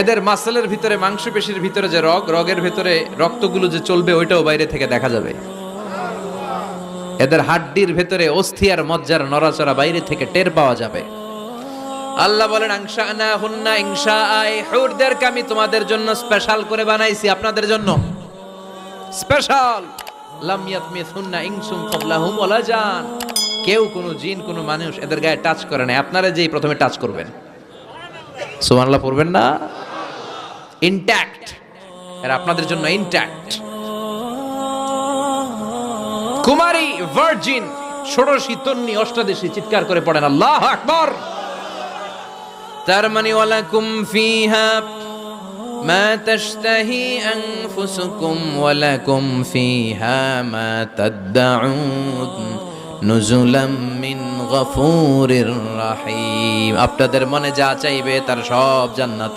এদের মাসলের ভিতরে, মাংসপেশির ভিতরে যে রগের ভিতরে রক্তগুলো যে চলবে ওইটাও বাইরে থেকে দেখা যাবে। এদের হাড্ডির ভেতরে অস্থি আর মজ্জার নড়াচড়া বাইরে থেকে টের পাওয়া যাবে। আল্লাহ বলেন আনশানা হুন্না ইনশাআ, হুরদেরকে আমি তোমাদের জন্য স্পেশাল করে বানাইছি, আপনাদের জন্য স্পেশাল। লাম ইয়াতমিসুন্না ইনসুন ক্বাবলাহুম ওয়ালা জান, কেউ কোনো জিন কোনো মানুষ এদের গায়ে টাচ করে না, আপনারা যেই প্রথমে টাচ করবেন। সুবহানাল্লাহ পড়বেন না? ইনট্যাক্ট, এরা আপনাদের জন্য ইনট্যাক্ট। কুমারী, ভার্জিন, ষোড়শী, তন্নি, অষ্টাদশী, চিৎকার করে পড়েন আল্লাহু আকবার। তার মানে ওয়ালাকুম ফিহা মা তাশতাহি আনফুসুকুম ওয়ালাকুম ফিহা মা তাদউন নুজুলাম মিন গফুরির রহিম। আপনাদের মনে যা চাইবে তার সব জান্নাত